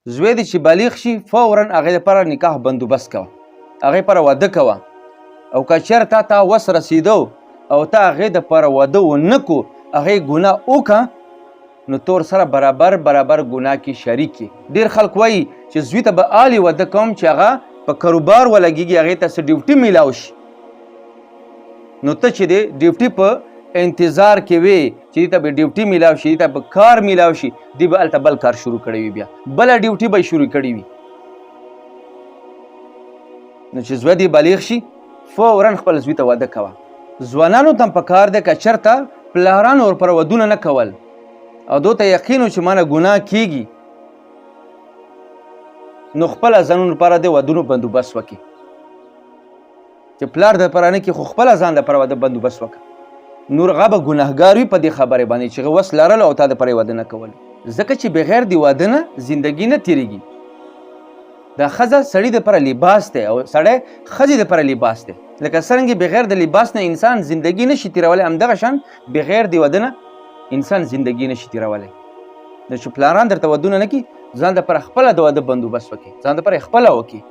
زوی دې چې بالغ شي فورا هغې دپاره نکاح بندوبست کوه، هغې لپاره واده کوه. او که چېرته تا وس رسېدو او ته هغې دپاره واده ونه کو، هغې ګناه وکړه، نو تور سره برابر ګناه کې شریک یې. ډېر خلک وایي چې زوی ته به هالې واده کوم چې هغه په کاروبار ولګېږي، هغې ته څه ډیوټي میلاو شي. نو ته چې دی ډیوټي په انتظار کې وې چې دې ته به ډیوټي میلاو شي، دې ته به کار میلاو شي، دې به هلته بل کار شروع کړی وي، بیا بله ډیوټي به یې شروع کړې وي. نو چې زوی دې بالغ شي فورا خپل زوی ته واده کوه. ځوانانو ته هم پکار دی که چېرته پلارانو ورپره ودونه نه کول او دو ته یقین و چې مانه ګناه کیږي، نو خپله ځانونو لپاره د ودونو بندوبست وکړي. چې پلار دپاره نه کړي خو خپله ځان دپاره واده بندوبست وکړه. نور هغه به ګناهګار وي په دې خبرې باندې چې هغه وس لرلو او تا دپاره یې واده نه کول. ځکه چې بغیر د واده نه زندګي نه تېرېږي. دا ښځه سړي دپاره لباس دی او سړی ښځې دپاره لباس دی. لکه څرنګې بغیر د لباس نه انسان زندګي نشي تېرولی، همدغه شان بغیر د واده نه انسان زندګي نشي تېرولی. نو چې پلاران درته ودونه نه کړي، ځان دپاره خپله د واده بندوبست وکړي، ځان دپاره یې خپله وکړي.